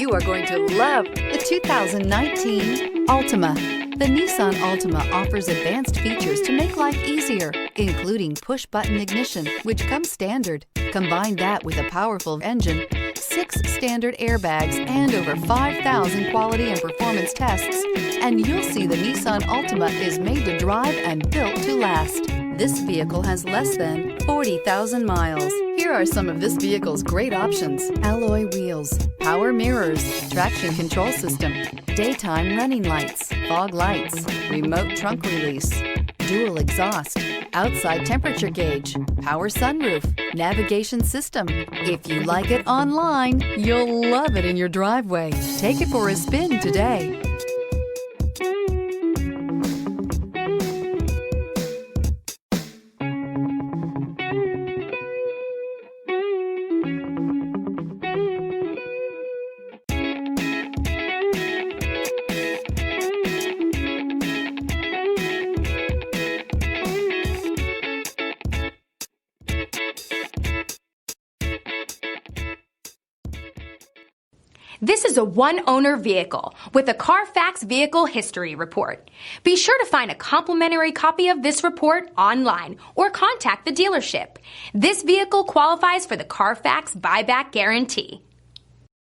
You are going to love the 2019 Altima. The Nissan Altima offers advanced features to make life easier, including push-button ignition, which comes standard. Combine that with a powerful engine, 6 standard airbags, and over 5,000 quality and performance tests, and you'll see the Nissan Altima is made to drive and built to last. This vehicle has less than 40,000 miles. Here are some of this vehicle's great options: alloy wheels, power mirrors, traction control system, daytime running lights, fog lights, remote trunk release, dual exhaust, outside temperature gauge, power sunroof, navigation system. If you like it online, you'll love it in your driveway. Take it for a spin today. This is a one-owner vehicle with a Carfax Vehicle History Report. Be sure to find a complimentary copy of this report online or contact the dealership. This vehicle qualifies for the Carfax Buyback Guarantee.